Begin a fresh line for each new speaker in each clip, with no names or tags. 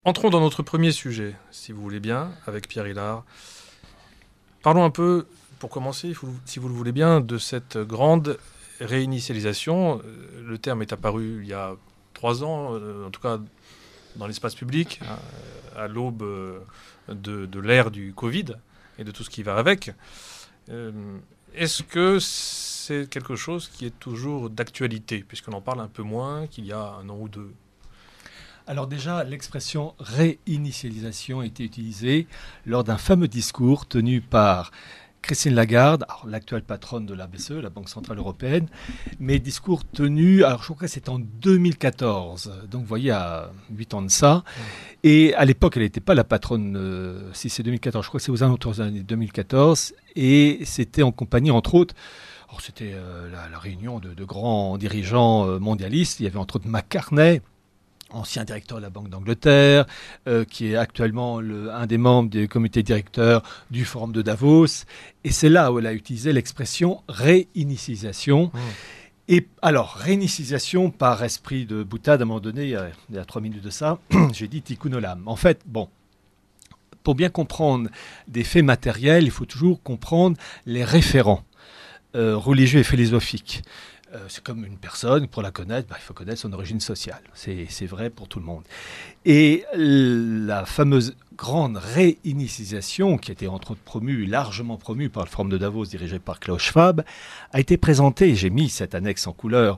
Entrons dans notre premier sujet, si vous voulez bien, avec Pierre Hilard. Parlons un peu, pour commencer, si vous le voulez bien, de cette grande réinitialisation. Le terme est apparu il y a 3 ans, en tout cas dans l'espace public, à l'aube de l'ère du Covid et de tout ce qui va avec. Est-ce que c'est quelque chose qui est toujours d'actualité, puisqu'on en parle un peu moins qu'il y a 1 an ou 2?
Alors déjà, l'expression réinitialisation a été utilisée lors d'un fameux discours tenu par Christine Lagarde, l'actuelle patronne de la BCE, la Banque Centrale Européenne, mais discours tenu, alors je crois que c'était en 2014, donc vous voyez, à 8 ans de ça. Et à l'époque, elle n'était pas la patronne, si c'est 2014, je crois que c'est aux alentours des années 2014, et c'était en compagnie, entre autres, alors c'était la réunion de grands dirigeants mondialistes. Il y avait entre autres McCartney, ancien directeur de la Banque d'Angleterre, qui est actuellement un des membres du comité directeur du Forum de Davos. Et c'est là où elle a utilisé l'expression réinitialisation. Et alors, réinitialisation par esprit de boutade, à un moment donné, il y a 3 minutes de ça, j'ai dit tikkun olam. En fait, bon, pour bien comprendre des faits matériels, il faut toujours comprendre les référents religieux et philosophiques. C'est comme une personne, pour la connaître, il faut connaître son origine sociale. C'est vrai pour tout le monde. Et la fameuse grande réinitialisation, qui a été entre autres largement promue par le Forum de Davos, dirigé par Klaus Schwab, a été présentée, j'ai mis cette annexe en couleur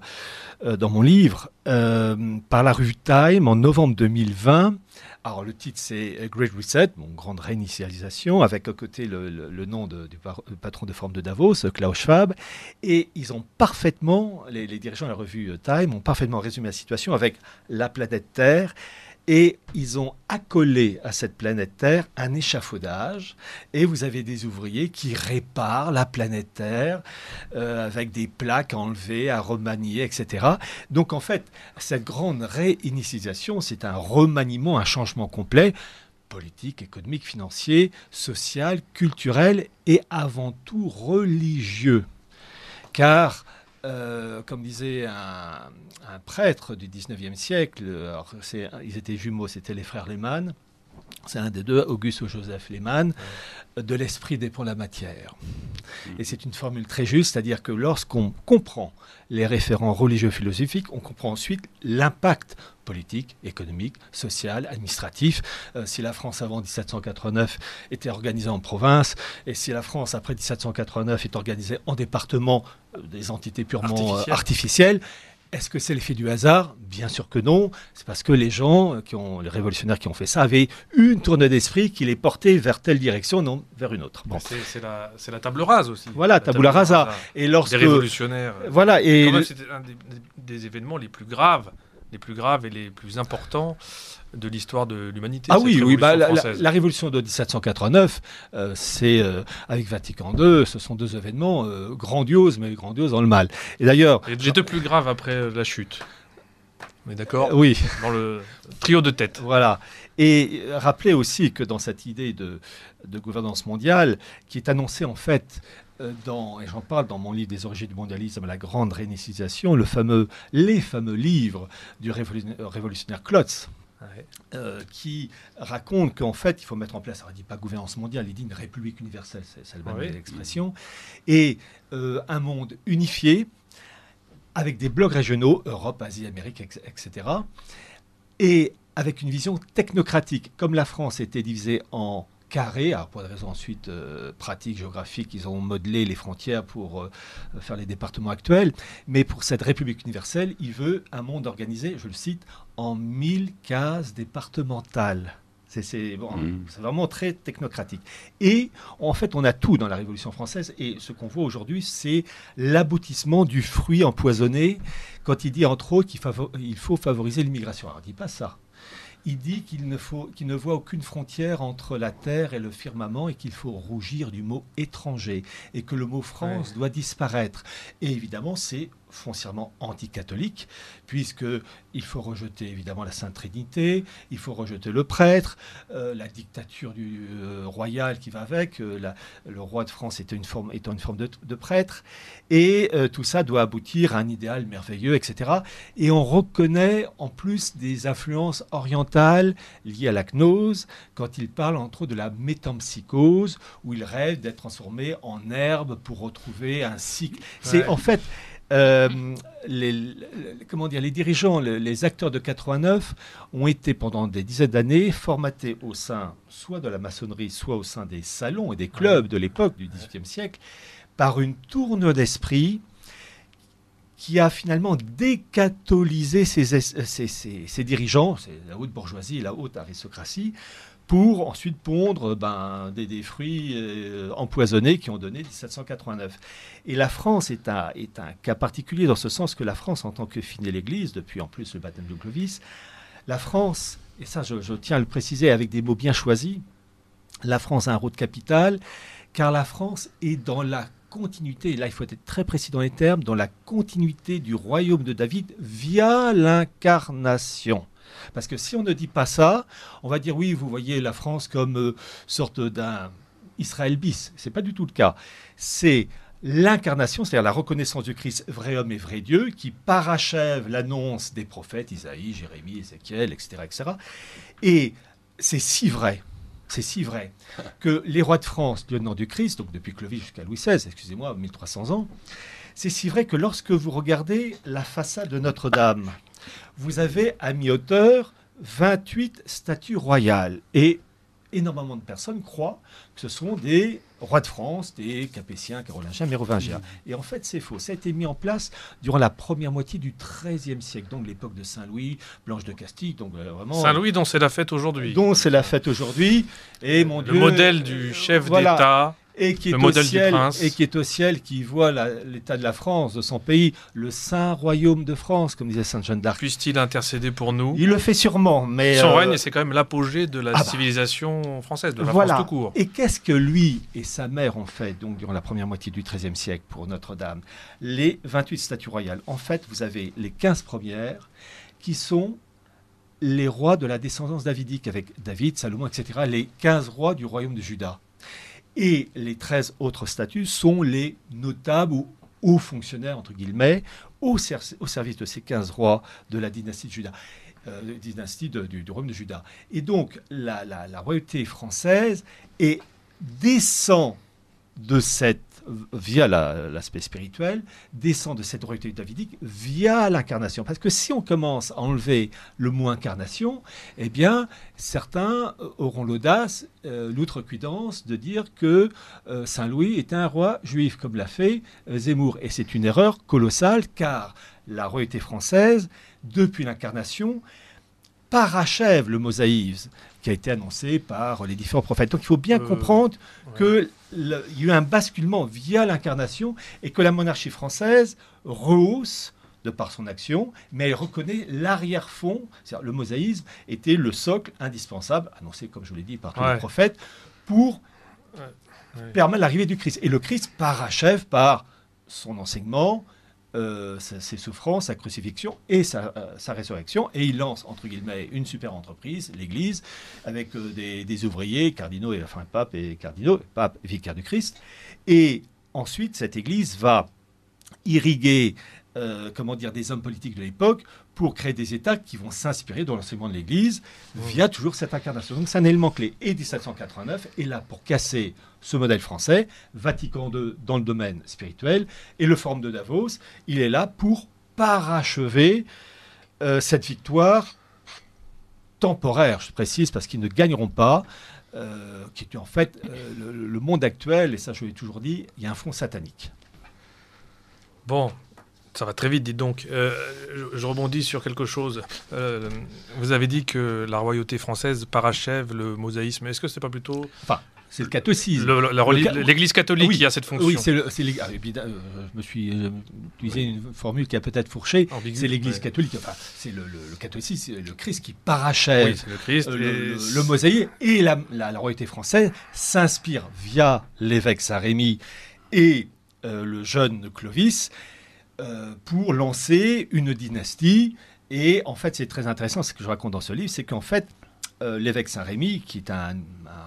dans mon livre, par la revue Time en novembre 2020. Alors le titre c'est Great Reset, grande réinitialisation, avec à côté le nom du patron de Forum de Davos, Klaus Schwab. Et ils ont parfaitement, les dirigeants de la revue Time ont parfaitement résumé la situation avec la planète Terre. Et ils ont accolé à cette planète Terre un échafaudage. Et vous avez des ouvriers qui réparent la planète Terre avec des plaques à enlever, à remanier, etc. Donc en fait, cette grande réinitialisation, c'est un remaniement, un changement complet, politique, économique, financier, social, culturel et avant tout religieux. Car comme disait un prêtre du 19e siècle, alors ils étaient jumeaux, c'était les frères Lehmann, c'est un des deux, Auguste ou Joseph Lehmann, de l'esprit dépend la matière. Et c'est une formule très juste, c'est-à-dire que lorsqu'on comprend les référents religieux philosophiques, on comprend ensuite l'impact politique, économique, social, administratif. Si la France avant 1789 était organisée en province, et si la France après 1789 est organisée en départements, des entités purement artificielles, est-ce que c'est l'effet du hasard? Bien sûr que non. C'est parce que les gens, les révolutionnaires qui ont fait ça, avaient une tournée d'esprit qui les portait vers telle direction, non vers une autre. Bon.
C'est la table rase aussi.
Voilà, tabula rasa.
Et lorsque, des révolutionnaires.
Voilà. Et
quand même, c'était un des événements les plus graves et les plus importants de l'histoire de l'humanité.
Ah oui, la révolution de 1789, c'est avec Vatican II, ce sont 2 événements grandioses, mais grandioses dans le mal. Et d'ailleurs,
les 2 plus graves après la chute. On est d'accord?
Oui.
Dans le trio de tête.
Voilà. Et rappelez aussi que dans cette idée de gouvernance mondiale, qui est annoncée en fait et j'en parle dans mon livre des origines du mondialisme, la grande réinitialisation, les fameux livres du révolutionnaire Klotz, qui raconte qu'en fait, il faut mettre en place, alors il ne dit pas gouvernance mondiale, il dit une république universelle, c'est le même l'expression, et un monde unifié, avec des blocs régionaux, Europe, Asie, Amérique, etc., et avec une vision technocratique. Comme la France était divisée en carrés, alors pour des raisons ensuite pratiques, géographiques, ils ont modelé les frontières pour faire les départements actuels, mais pour cette République universelle, il veut un monde organisé, je le cite, en 1000 cases départementales. C'est vraiment très technocratique. Et en fait, on a tout dans la Révolution française. Et ce qu'on voit aujourd'hui, c'est l'aboutissement du fruit empoisonné quand il dit, entre autres, qu'il faut favoriser l'immigration. Alors, il ne dit pas ça. Il dit qu'il ne voit aucune frontière entre la terre et le firmament et qu'il faut rougir du mot étranger et que le mot France doit disparaître. Et évidemment, c'est foncièrement anticatholique, puisqu'il faut rejeter évidemment la Sainte Trinité, il faut rejeter le prêtre, la dictature royale qui va avec, le roi de France étant une forme de prêtre, et tout ça doit aboutir à un idéal merveilleux, etc. Et on reconnaît en plus des influences orientales liées à la gnose, quand il parle entre autres de la métempsychose, où il rêve d'être transformé en herbe pour retrouver un cycle. C'est en fait... les dirigeants, les acteurs de 89 ont été pendant des dizaines d'années formatés au sein soit de la maçonnerie, soit au sein des salons et des clubs de l'époque du XVIIIe siècle par une tournure d'esprit qui a finalement décatholisé ces dirigeants, c'est la haute bourgeoisie et la haute aristocratie, pour ensuite pondre des fruits empoisonnés qui ont donné 1789. Et la France est un cas particulier dans ce sens que la France, en tant que finée l'Église, depuis en plus le baptême de Clovis, la France, et ça je tiens à le préciser avec des mots bien choisis, la France a un rôle capital, car la France est dans la continuité, et là il faut être très précis dans les termes, dans la continuité du royaume de David via l'incarnation. Parce que si on ne dit pas ça, on va dire oui, vous voyez la France comme sorte d'un Israël bis. Ce n'est pas du tout le cas. C'est l'incarnation, c'est-à-dire la reconnaissance du Christ, vrai homme et vrai Dieu, qui parachève l'annonce des prophètes, Isaïe, Jérémie, Ézéchiel, etc., etc. Et c'est si vrai que les rois de France, lieutenant du Christ, donc depuis Clovis jusqu'à Louis XVI, excusez-moi, 1300 ans, c'est si vrai que lorsque vous regardez la façade de Notre-Dame, vous avez à mi-hauteur 28 statues royales. Et énormément de personnes croient que ce sont des rois de France, des Capétiens, Carolingiens, Mérovingiens. Et en fait, c'est faux. Ça a été mis en place durant la première moitié du XIIIe siècle, donc l'époque de Saint-Louis, Blanche de Castille. Donc vraiment,
Saint-Louis, dont c'est la fête aujourd'hui.
Et mon Dieu,
le modèle du chef d'État.
Et qui est au ciel, qui voit l'état de la France, de son pays, le saint royaume de France, comme disait Sainte Jeanne d'Arc.
Puisse-t-il intercéder pour nous?
Il le fait sûrement, mais...
Son règne, c'est quand même l'apogée de la civilisation française, de la France tout court.
Et qu'est-ce que lui et sa mère ont fait, donc, durant la première moitié du XIIIe siècle, pour Notre-Dame? Les 28 statues royales. En fait, vous avez les 15 premières, qui sont les rois de la descendance davidique, avec David, Salomon, etc., les 15 rois du royaume de Juda. Et les 13 autres statues sont les notables ou hauts fonctionnaires, entre guillemets, au service de ces 15 rois de la dynastie de Juda, du royaume de Juda. Et donc, la royauté française descend de via l'aspect spirituel, descend de cette royauté davidique via l'incarnation. Parce que si on commence à enlever le mot incarnation, eh bien, certains auront l'audace, l'outrecuidance de dire que Saint Louis est un roi juif, comme l'a fait Zemmour. Et c'est une erreur colossale, car la royauté française, depuis l'incarnation, parachève le mosaïsme qui a été annoncé par les différents prophètes. Donc il faut bien comprendre qu'il y a eu un basculement via l'incarnation et que la monarchie française rehausse de par son action, mais elle reconnaît l'arrière-fond, c'est-à-dire le mosaïsme était le socle indispensable, annoncé comme je vous l'ai dit par tous les prophètes, pour permettre l'arrivée du Christ. Et le Christ parachève par son enseignement, ses souffrances, sa crucifixion et sa résurrection. Et il lance, entre guillemets, une super entreprise, l'Église, avec des ouvriers, cardinaux, pape et cardinaux, pape vicaire du Christ. Et ensuite, cette Église va irriguer des hommes politiques de l'époque pour créer des États qui vont s'inspirer de l'enseignement de l'Église via toujours cette incarnation. Donc c'est un élément clé. Et 1789 est là pour casser ce modèle français, Vatican II dans le domaine spirituel, et le Forum de Davos, il est là pour parachever cette victoire temporaire, je précise, parce qu'ils ne gagneront pas, qui est en fait le monde actuel, et ça je l'ai toujours dit, il y a un fond satanique.
Bon, ça va très vite, dites donc. Je rebondis sur quelque chose. Vous avez dit que la royauté française parachève le mosaïsme. Est-ce que c'est pas plutôt...
C'est le catholicisme.
L'Église catholique qui a cette fonction.
Oui, je me suis utilisé une formule qui a peut-être fourché. C'est l'Église catholique. C'est le catholicisme, c'est le Christ qui parachève
c'est le Christ
le mosaïque. Et la royauté française s'inspire via l'évêque Saint-Rémy et le jeune Clovis pour lancer une dynastie. Et en fait, c'est très intéressant, ce que je raconte dans ce livre, c'est qu'en fait, l'évêque Saint-Rémy, qui est un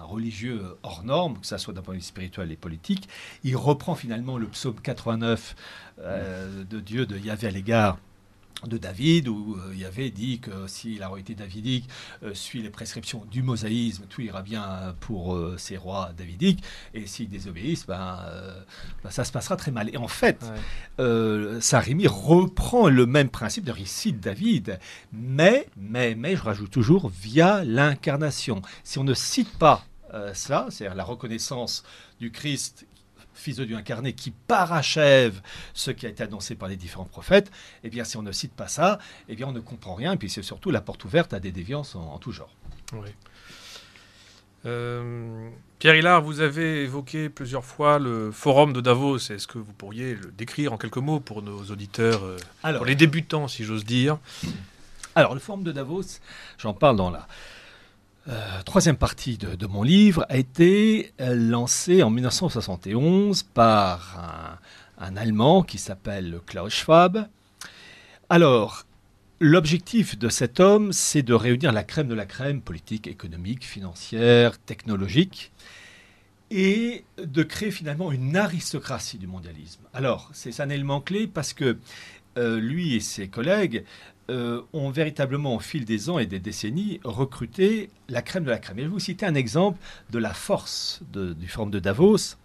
religieux hors norme, que ce soit d'un point de vue spirituel et politique, il reprend finalement le psaume 89 de Dieu, de Yahvé à l'égard de David, où Yahvé dit que si la royauté davidique suit les prescriptions du mosaïsme, tout ira bien pour ces rois davidiques, et s'ils désobéissent, ça se passera très mal. Et en fait, Saint-Rémy reprend le même principe, il cite David, mais, je rajoute toujours, via l'incarnation. Si on ne cite pas ça, c'est-à-dire la reconnaissance du Christ, Fils de Dieu incarné, qui parachève ce qui a été annoncé par les différents prophètes, eh bien, si on ne cite pas ça, eh bien, on ne comprend rien, et puis c'est surtout la porte ouverte à des déviances en tout genre.
Oui. Pierre Hilard, vous avez évoqué plusieurs fois le forum de Davos. Est-ce que vous pourriez le décrire en quelques mots pour nos auditeurs, pour les débutants, si j'ose dire?
Alors, le forum de Davos, j'en parle dans la troisième partie de mon livre, a été lancé en 1971 par un Allemand qui s'appelle Klaus Schwab. Alors, l'objectif de cet homme, c'est de réunir la crème de la crème politique, économique, financière, technologique, et de créer finalement une aristocratie du mondialisme. Alors, c'est un élément clé parce que lui et ses collègues ont véritablement, au fil des ans et des décennies, recruté la crème de la crème. Et je vais vous citer un exemple de la force du Forum de Davos.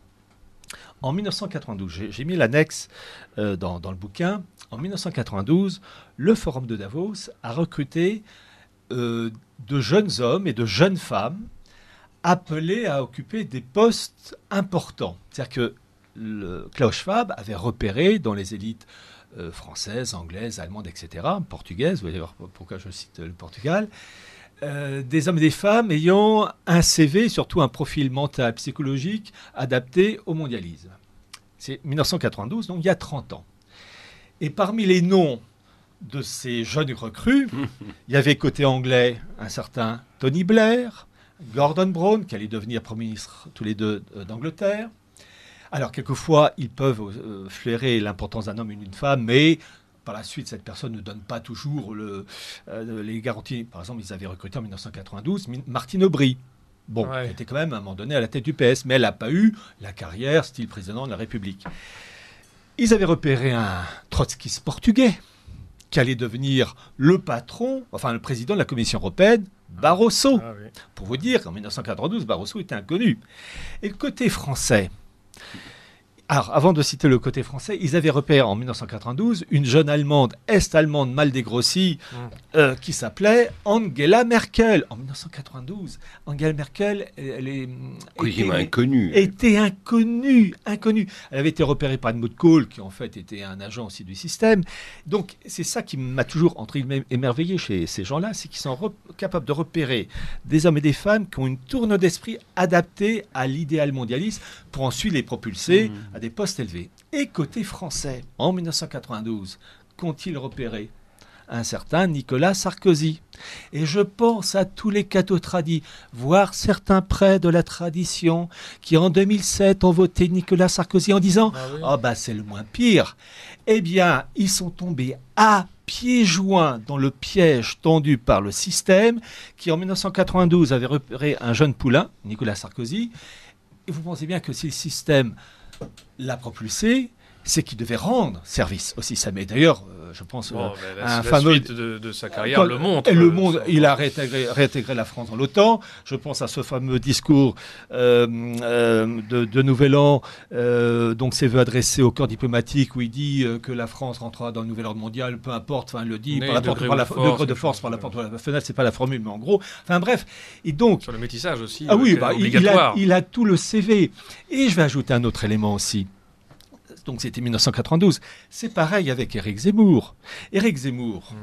En 1992, j'ai mis l'annexe dans le bouquin. En 1992, le Forum de Davos a recruté de jeunes hommes et de jeunes femmes appelés à occuper des postes importants. C'est-à-dire que Klaus Schwab avait repéré dans les élites françaises, anglaises, allemandes, etc., portugaises, vous allez voir pourquoi je cite le Portugal, des hommes et des femmes ayant un CV, surtout un profil mental, psychologique, adapté au mondialisme. C'est 1992, donc il y a 30 ans. Et parmi les noms de ces jeunes recrues, il y avait côté anglais un certain Tony Blair, Gordon Brown, qui allait devenir Premier ministre tous les deux d'Angleterre. Alors, quelquefois, ils peuvent flairer l'importance d'un homme et d'une femme, mais par la suite, cette personne ne donne pas toujours les garanties. Par exemple, ils avaient recruté en 1992 Martine Aubry. Bon, elle était quand même, à un moment donné, à la tête du PS, mais elle n'a pas eu la carrière style président de la République. Ils avaient repéré un trotskiste portugais qui allait devenir le patron, enfin le président de la Commission européenne, Barroso. Pour vous dire qu'en 1992, Barroso était inconnu. Et le côté français... Alors, avant de citer le côté français, ils avaient repéré en 1992 une jeune Allemande, Est-Allemande mal dégrossie, qui s'appelait Angela Merkel. En 1992, Angela Merkel, était inconnue. Elle avait été repérée par Helmut Kohl, qui en fait était un agent aussi du système. Donc, c'est ça qui m'a toujours, entre guillemets, émerveillé chez ces gens-là, c'est qu'ils sont capables de repérer des hommes et des femmes qui ont une tourne d'esprit adaptée à l'idéal mondialiste pour ensuite les propulser à des postes élevés. Et côté français, en 1992, qu'ont-ils repéré? Un certain Nicolas Sarkozy. Et je pense à tous les cathos tradis, voire certains près de la tradition, qui en 2007 ont voté Nicolas Sarkozy en disant « Ah bah c'est le moins pire ». Eh bien, ils sont tombés à pieds joints dans le piège tendu par le système, qui en 1992 avait repéré un jeune poulain, Nicolas Sarkozy. Et vous pensez bien que si le système l'a propulsé, c'est qu'il devait rendre service au système. Et d'ailleurs, je pense
à un fameux... suite de sa carrière le montre.
Il a réintégré la France dans l'OTAN. Je pense à ce fameux discours de Nouvel An, donc ses vœux adressés au corps diplomatique, où il dit que la France rentrera dans le nouvel ordre mondial, peu importe, enfin, il le dit, par la porte de force, par la porte de la fenêtre, c'est pas la formule, mais en gros, enfin bref. Et donc,
sur le métissage aussi,
obligatoire. Il a tout le CV. Et je vais ajouter un autre élément aussi. Donc c'était 1992. C'est pareil avec Éric Zemmour. Éric Zemmour,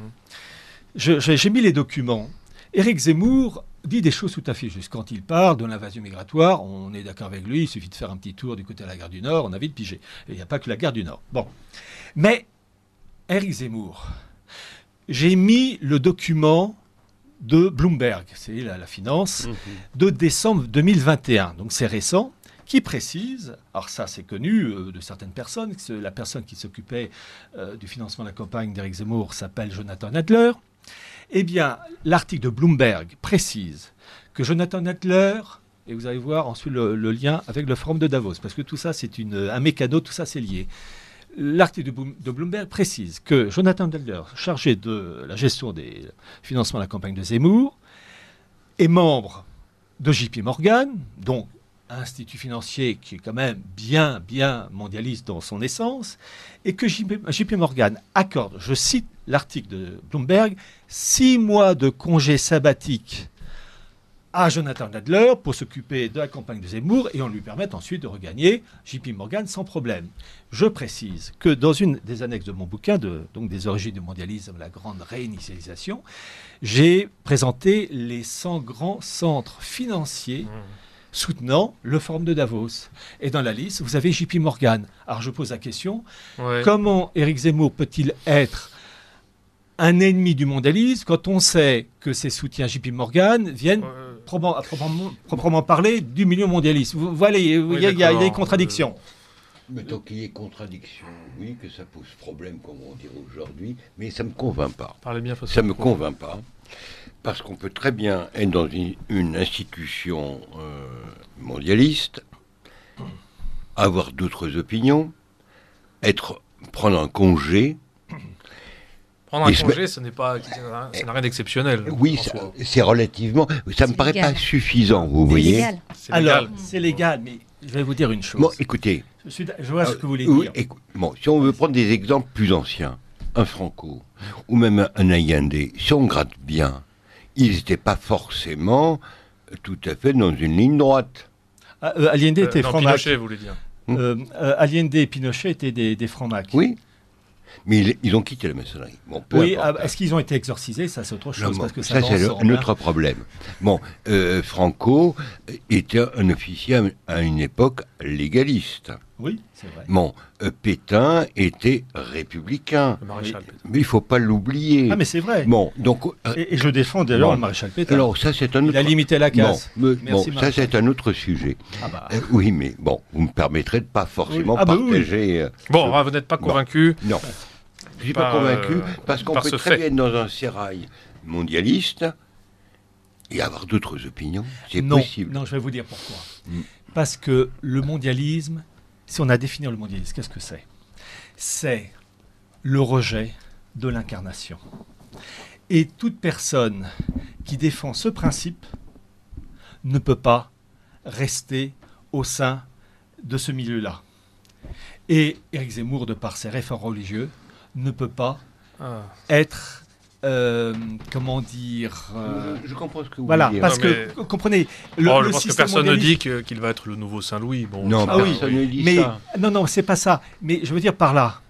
j'ai mis les documents. Éric Zemmour dit des choses tout à fait justes. Quand il parle de l'invasion migratoire, on est d'accord avec lui, il suffit de faire un petit tour du côté de la gare du Nord, on a vite pigé. Et il n'y a pas que la gare du Nord. Bon. Mais Éric Zemmour, j'ai mis le document de Bloomberg, c'est la finance, de décembre 2021. Donc c'est récent. qui précise, alors ça c'est connu de certaines personnes, que la personne qui s'occupait du financement de la campagne d'Éric Zemmour s'appelle Jonathan Adler. Eh bien, l'article de Bloomberg précise que Jonathan Adler, et vous allez voir ensuite le lien avec le forum de Davos, parce que tout ça c'est un mécano, tout ça c'est lié. L'article de Bloomberg précise que Jonathan Adler, chargé de la gestion des financements de la campagne de Zemmour, est membre de JP Morgan, donc un institut financier qui est quand même bien mondialiste dans son essence, et que JP Morgan accorde, je cite l'article de Bloomberg, 6 mois de congé sabbatique à Jonathan Adler pour s'occuper de la campagne de Zemmour et on lui permet ensuite de regagner JP Morgan sans problème. Je précise que dans une des annexes de mon bouquin, donc des origines du mondialisme, la grande réinitialisation, j'ai présenté les 100 grands centres financiers soutenant le forum de Davos. Et dans la liste, vous avez JP Morgan. Alors je pose la question, comment Éric Zemmour peut-il être un ennemi du mondialisme quand on sait que ses soutiens JP Morgan viennent proprement parler du milieu mondialiste. Vous voyez, il y a des contradictions.
Mais tant qu'il y ait contradiction, oui, que ça pose problème, comme on dirait aujourd'hui, mais ça ne me convainc pas.
Parlez bien,
ça ne me convainc pas, parce qu'on peut très bien être dans une institution mondialiste, avoir d'autres opinions, prendre un congé.
Prendre un congé, ça n'a rien d'exceptionnel.
Oui, c'est relativement... Ça ne me paraît pas suffisant, vous voyez.
Légal. Alors, c'est légal, mais je vais vous dire une chose.
Bon, écoutez...
Je vois ce que vous voulez dire.
Si on veut prendre des exemples plus anciens, un Franco, ou même un Allende, si on gratte bien, ils n'étaient pas forcément tout à fait dans une ligne droite.
Allende était franc-mac.
Pinochet, vous voulez dire.
Allende et Pinochet étaient des francs-mac.
Oui. Mais ils ont quitté la maçonnerie. Bon,
est-ce qu'ils ont été exorcisés? Ça, c'est autre chose. Parce que ça
c'est un autre problème. Bon, Franco était un officier à une époque légaliste.
Oui, c'est vrai.
Bon, Pétain était républicain.
Le maréchal Pétain.
Mais il ne faut pas l'oublier.
Ah, mais c'est vrai.
Bon, donc,
et je défends d'ailleurs le maréchal Pétain.
Alors, ça, c'est un autre...
Il a limité la casse.
Merci, ça, c'est un autre sujet. Oui, mais bon, vous me permettrez de ne pas forcément partager...
Bon, vous n'êtes pas convaincu.
Non. Je ne suis pas convaincu, parce qu'on peut très bien être dans un sérail mondialiste et avoir d'autres opinions. C'est possible.
Non, je vais vous dire pourquoi. Parce que le mondialisme, si on a défini le mondialisme, qu'est-ce que c'est? C'est le rejet de l'incarnation. Et toute personne qui défend ce principe ne peut pas rester au sein de ce milieu-là. Et Éric Zemmour, de par ses réformes religieux, ne peut pas être, comment dire...
Je comprends ce que vous voulez dire.
Parce que, comprenez...
je pense que personne ne dit qu'il va être le nouveau Saint-Louis. Bon,
non, personne ne dit ça.
Non, c'est pas ça. Mais je veux dire par là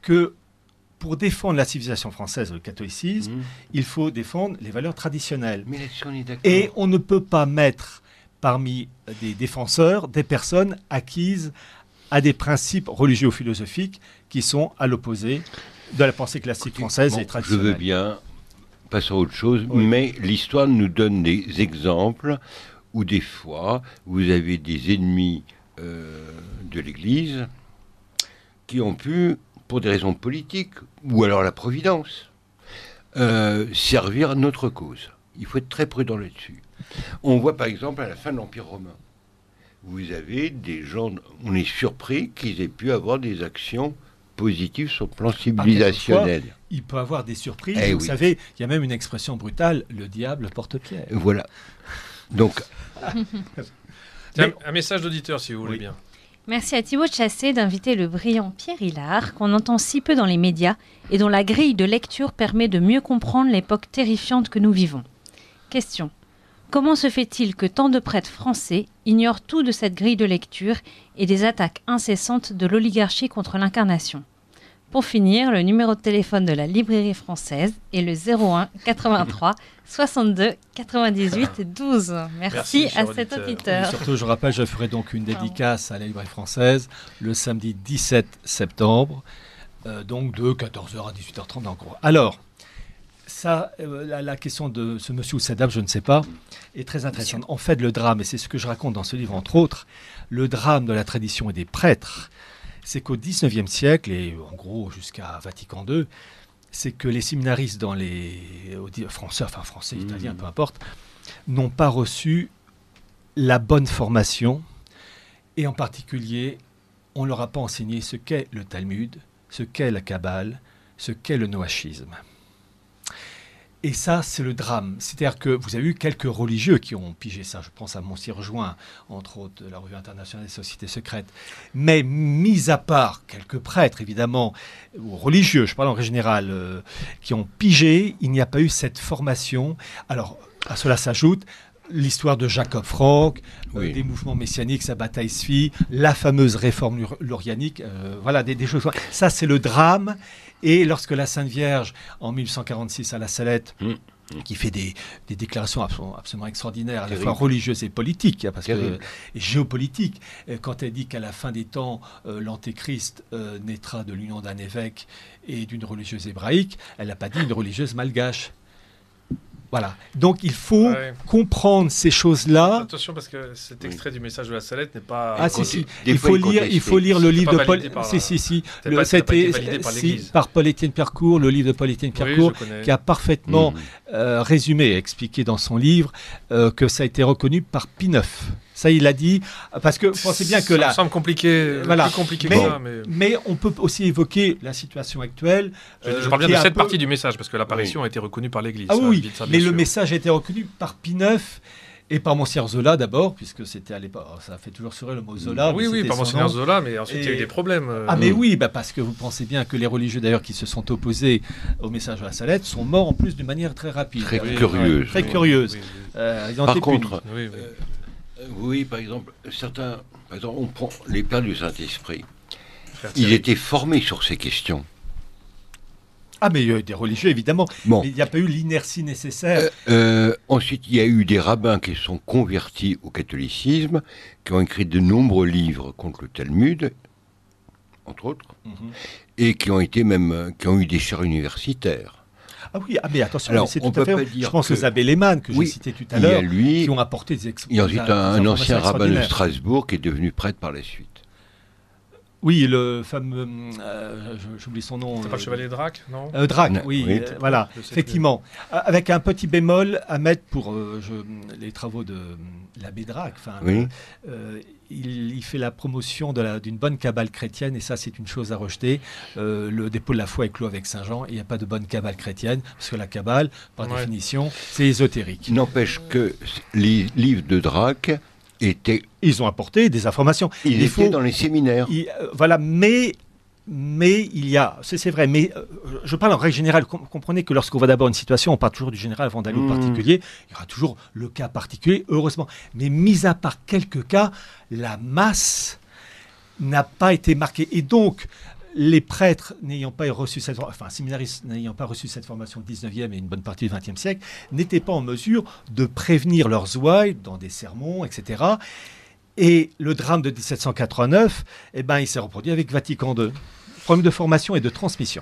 que pour défendre la civilisation française, le catholicisme, il faut défendre les valeurs traditionnelles.
Mais on est d'accord.
Et on ne peut pas mettre parmi des défenseurs des personnes acquises à des principes religieux ou philosophiques qui sont à l'opposé de la pensée classique française et traditionnelle.
Je veux bien passer à autre chose, mais l'histoire nous donne des exemples où des fois, vous avez des ennemis de l'Église qui ont pu, pour des raisons politiques, ou alors la Providence, servir notre cause. Il faut être très prudent là-dessus. On voit par exemple à la fin de l'Empire romain, vous avez des gens, on est surpris qu'ils aient pu avoir des actions positives sur le plan civilisationnel.
Il peut avoir des surprises. Vous savez, il y a même une expression brutale, le diable porte pierre.
Voilà. Donc...
un message d'auditeur, si vous voulez bien.
Merci à Thibaut de Chassé d'inviter le brillant Pierre Hilard, qu'on entend si peu dans les médias et dont la grille de lecture permet de mieux comprendre l'époque terrifiante que nous vivons. Question. Comment se fait-il que tant de prêtres français ignorent tout de cette grille de lecture et des attaques incessantes de l'oligarchie contre l'incarnation? Pour finir, le numéro de téléphone de la librairie française est le 01 83 62 98 12. Merci à cet auditeur.
Surtout, je rappelle, je ferai donc une dédicace à la librairie française le samedi 17 septembre, donc de 14h à 18h30 en gros. Alors, Ça, la question de ce monsieur ou cette dame, je ne sais pas, est très intéressante. En fait, le drame, et c'est ce que je raconte dans ce livre, entre autres, le drame de la tradition et des prêtres, c'est qu'au XIXe siècle, et en gros jusqu'à Vatican II, c'est que les séminaristes dans français, italiens, peu importe, n'ont pas reçu la bonne formation, et en particulier, on ne leur a pas enseigné ce qu'est le Talmud, ce qu'est la Kabbale, ce qu'est le noachisme. Et ça, c'est le drame. C'est-à-dire que vous avez eu quelques religieux qui ont pigé ça. Je pense à Montcy-Rejoint, entre autres, de la Revue internationale des sociétés secrètes. Mais mis à part quelques prêtres, évidemment, ou religieux, je parle en général, qui ont pigé, il n'y a pas eu cette formation. Alors, à cela s'ajoute l'histoire de Jacob Frank, des mouvements messianiques, sa bataille se fit, la fameuse réforme lorianique, voilà, des choses. Ça, c'est le drame. Et lorsque la Sainte Vierge, en 1846 à La Salette, qui fait des déclarations absolument extraordinaires, à la fois religieuses et politiques, et géopolitiques, quand elle dit qu'à la fin des temps, l'Antéchrist naîtra de l'union d'un évêque et d'une religieuse hébraïque, elle n'a pas dit une religieuse malgache. Voilà. Donc il faut comprendre ces choses-là.
Attention parce que cet extrait du message de La Salette n'est pas.
Ah si. Il faut lire le livre de Paul. C'était
validé par l'Église.
Par Paul-Étienne Pierrecourt, le livre de Paul-Étienne Pierrecourt, qui a parfaitement résumé et expliqué dans son livre que ça a été reconnu par Pie IX. Ça, il l'a dit, parce que pensez bien que là...
Ça me semble compliqué, plus compliqué que ça.
Mais on peut aussi évoquer la situation actuelle.
Je parle bien de cette partie du message, parce que l'apparition a été reconnue par l'Église.
Ah oui, mais le message a été reconnu par Pie IX et par Monseigneur Zola d'abord, puisque c'était à l'époque... Ça fait toujours sourire le mot Zola.
Oui, par Monseigneur Zola, mais ensuite il y a eu des problèmes.
Mais oui, parce que vous pensez bien que les religieux d'ailleurs qui se sont opposés au message de La Salette sont morts en plus d'une manière très rapide.
Très curieuse.
Très curieuse.
Par contre... Oui, par exemple, on prend les pères du Saint-Esprit. Ils étaient formés sur ces questions.
Ah, mais il y a eu des religieux, évidemment. Bon. Mais il n'y a pas eu l'inertie nécessaire.
Ensuite, il y a eu des rabbins qui sont convertis au catholicisme, qui ont écrit de nombreux livres contre le Talmud, entre autres, et qui ont eu des chaires universitaires.
Ah oui, mais attention, alors, c'est tout à fait. Je pense aux abbés Lehmann, que j'ai cité tout à l'heure, qui ont apporté des
il y a ensuite un ancien rabbin de Strasbourg qui est devenu prêtre par la suite.
Oui, le fameux, j'oublie son nom.
C'est pas le chevalier Drac, non
Drac, oui, voilà, effectivement. Avec un petit bémol à mettre pour les travaux de l'abbé Drac. Il fait la promotion d'une bonne cabale chrétienne, et ça, c'est une chose à rejeter. Le dépôt de la foi est clos avec Saint-Jean, il n'y a pas de bonne cabale chrétienne, parce que la cabale, par définition, c'est ésotérique.
N'empêche que les livres de Drac
ils ont apporté des informations.
Ils étaient dans les séminaires.
Voilà, mais il y a... C'est vrai, mais je parle en règle générale. Comprenez que lorsqu'on va d'abord une situation, on part toujours du général avant d'aller au particulier. Il y aura toujours le cas particulier, heureusement. Mais mis à part quelques cas, la masse n'a pas été marquée. Et donc, les prêtres n'ayant pas reçu séminaristes n'ayant pas reçu cette formation du 19e et une bonne partie du 20e siècle, n'étaient pas en mesure de prévenir leurs ouailles dans des sermons, etc. Et le drame de 1789, il s'est reproduit avec Vatican II. Problème de formation et de transmission.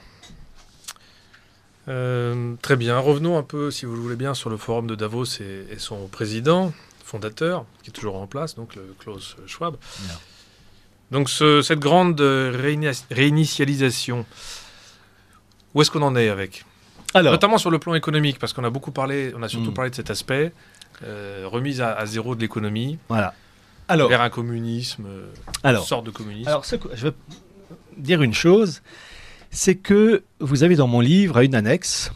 Très bien. Revenons un peu, si vous le voulez bien, sur le forum de Davos et son président, fondateur, qui est toujours en place, donc le Klaus Schwab. Yeah. Donc cette grande réinitialisation, où est-ce qu'on en est avec ? Notamment sur le plan économique, parce qu'on a beaucoup parlé, on a surtout parlé de cet aspect, remise à zéro de l'économie, vers un communisme, une sorte de communisme.
Alors, je vais dire une chose, c'est que vous avez dans mon livre, à une annexe,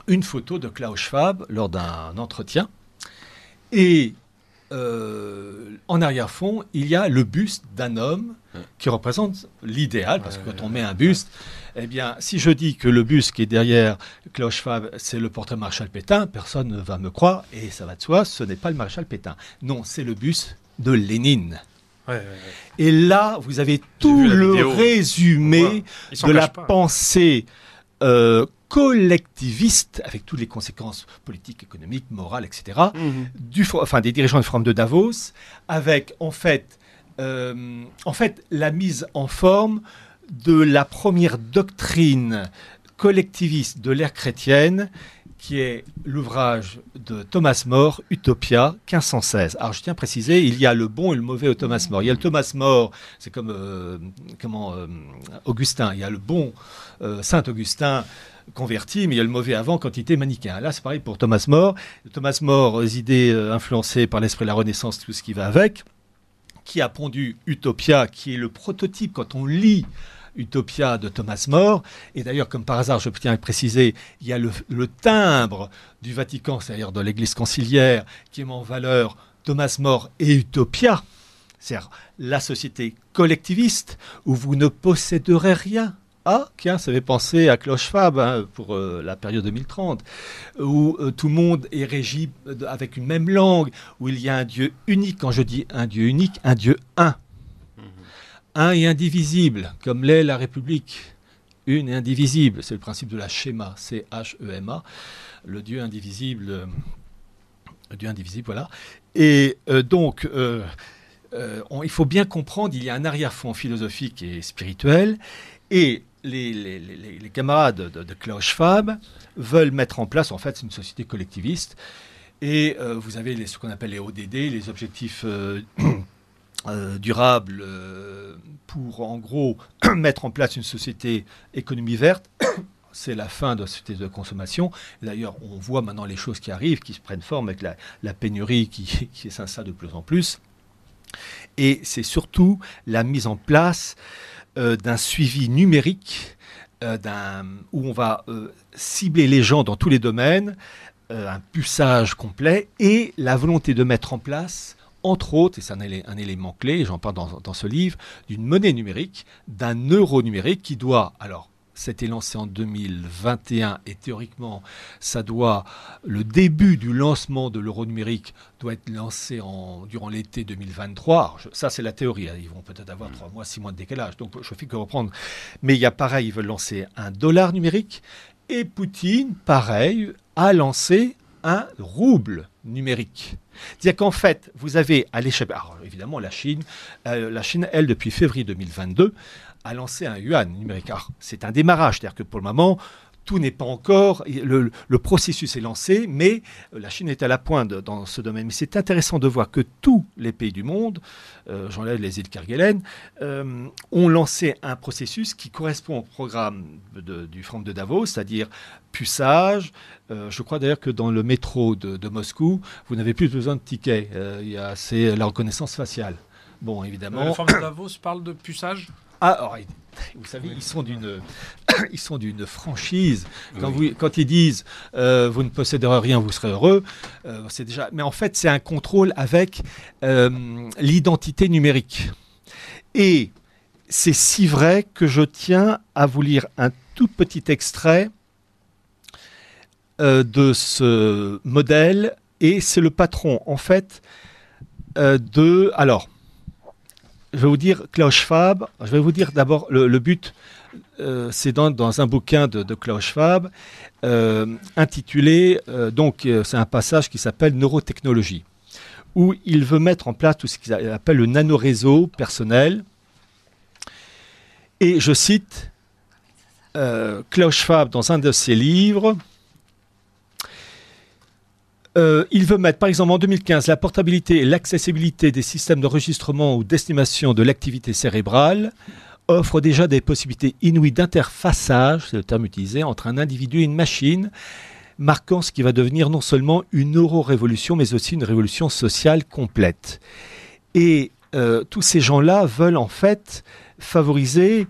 une photo de Klaus Schwab lors d'un entretien, et en arrière-fond, il y a le buste d'un homme qui représente l'idéal, parce que quand on met un buste, si je dis que le buste qui est derrière Klaus Schwab, c'est le portrait maréchal Pétain, personne ne va me croire, et ça va de soi, ce n'est pas le maréchal Pétain. Non, c'est le buste de Lénine. Et là, vous avez tout le résumé de la pensée collectiviste, avec toutes les conséquences politiques, économiques, morales, etc., des dirigeants du Forum de Davos, avec en fait la mise en forme de la première doctrine collectiviste de l'ère chrétienne, qui est l'ouvrage de Thomas More, Utopia, 1516. Alors je tiens à préciser, il y a le bon et le mauvais au Thomas More. Il y a le Thomas More, c'est comme Augustin, il y a le bon Saint Augustin converti, mais il y a le mauvais avant quand il était manichéen. Là c'est pareil pour Thomas More. Thomas More, les idées influencées par l'esprit de la Renaissance, tout ce qui va avec, qui a pondu Utopia, qui est le prototype quand on lit Utopia de Thomas More. Et d'ailleurs, comme par hasard, je tiens à le préciser, il y a le timbre du Vatican, c'est-à-dire de l'Église conciliaire, qui met en valeur Thomas More et Utopia, c'est-à-dire la société collectiviste où vous ne posséderez rien. Ah, tiens, ça fait penser à Klaus Schwab pour la période 2030, où tout le monde est régi avec une même langue, où il y a un Dieu unique. Quand je dis un Dieu unique, un Dieu un. Un et indivisible, comme l'est la République. Une et indivisible, c'est le principe de la schéma, C-H-E-M-A, le Dieu indivisible, voilà. Et donc, il faut bien comprendre, il y a un arrière-fond philosophique et spirituel, et les camarades de Klaus Schwab veulent mettre en place, en fait, une société collectiviste, et vous avez ce qu'on appelle les ODD, les objectifs durable pour en gros mettre en place une société économie verte. C'est la fin de la société de consommation. D'ailleurs, on voit maintenant les choses qui arrivent, qui se prennent forme avec la pénurie qui s'installe de plus en plus. Et c'est surtout la mise en place d'un suivi numérique où on va cibler les gens dans tous les domaines, un puçage complet et la volonté de mettre en place entre autres, et c'est un élément clé, j'en parle dans ce livre, d'une monnaie numérique, d'un euro numérique qui doit, alors, c'était lancé en 2021 et théoriquement, le début du lancement de l'euro numérique doit être lancé durant l'été 2023. Alors, ça, c'est la théorie, hein, ils vont peut-être avoir 3 mois, 6 mois de décalage, donc je ne fais que reprendre. Mais il y a pareil, ils veulent lancer un dollar numérique et Poutine, pareil, a lancé un rouble numérique. C'est-à-dire qu'en fait, vous avez à l'échelle... Alors évidemment, la Chine, elle, depuis février 2022, a lancé un yuan numérique. Alors, c'est un démarrage, c'est-à-dire que pour le moment, tout n'est pas encore... Le processus est lancé, mais la Chine est à la pointe dans ce domaine. Mais c'est intéressant de voir que tous les pays du monde, j'enlève les îles Kerguelen, ont lancé un processus qui correspond au programme du Forum de Davos, c'est-à-dire puçage. Je crois d'ailleurs que dans le métro de Moscou, vous n'avez plus besoin de ticket. C'est la reconnaissance faciale. Bon, évidemment...
Le Forum de Davos parle de puçage ?
Ah, alors, vous savez, ils sont d'une franchise. Quand ils disent vous ne posséderez rien, vous serez heureux, c'est déjà. Mais en fait, c'est un contrôle avec l'identité numérique. Et c'est si vrai que je tiens à vous lire un tout petit extrait de ce modèle. Et c'est le patron, en fait, Alors. Je vais vous dire Klaus Schwab. Je vais vous dire d'abord le but. C'est dans un bouquin de Klaus Schwab intitulé. C'est un passage qui s'appelle Neurotechnologie, où il veut mettre en place tout ce qu'il appelle le nanoréseau personnel. Et je cite Klaus Schwab dans un de ses livres. Il veut mettre, par exemple, en 2015, la portabilité et l'accessibilité des systèmes d'enregistrement ou d'estimation de l'activité cérébrale offrent déjà des possibilités inouïes d'interfaçage, c'est le terme utilisé, entre un individu et une machine, marquant ce qui va devenir non seulement une euro-révolution, mais aussi une révolution sociale complète. Et tous ces gens-là veulent en fait favoriser...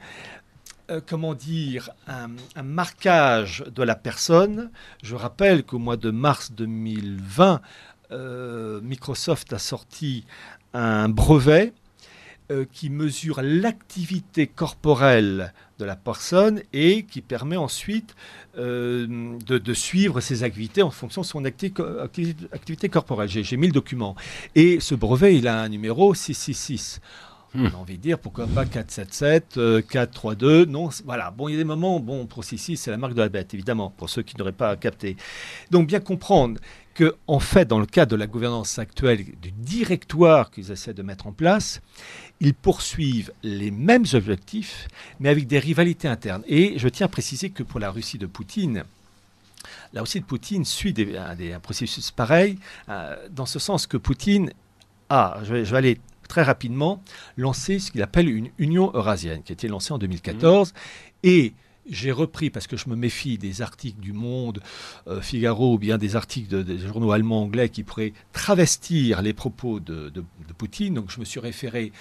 un marquage de la personne. Je rappelle qu'au mois de mars 2020, Microsoft a sorti un brevet qui mesure l'activité corporelle de la personne et qui permet ensuite de suivre ses activités en fonction de son activité corporelle. J'ai mis le document. Et ce brevet, il a un numéro 666. On a envie de dire, pourquoi pas 477, 432, non, voilà. Bon, il y a des moments, pour 66, c'est la marque de la bête, évidemment, pour ceux qui n'auraient pas capté. Donc, bien comprendre que, en fait, dans le cadre de la gouvernance actuelle, du directoire qu'ils essaient de mettre en place, ils poursuivent les mêmes objectifs, mais avec des rivalités internes. Et je tiens à préciser que pour la Russie de Poutine, la Russie de Poutine suit un processus pareil, dans ce sens que Poutine je vais aller très rapidement, lancé ce qu'il appelle une Union eurasienne, qui a été lancée en 2014. Et j'ai repris, parce que je me méfie des articles du Monde, Figaro, ou bien des articles des journaux allemands, anglais, qui pourraient travestir les propos de Poutine. Donc je me suis référé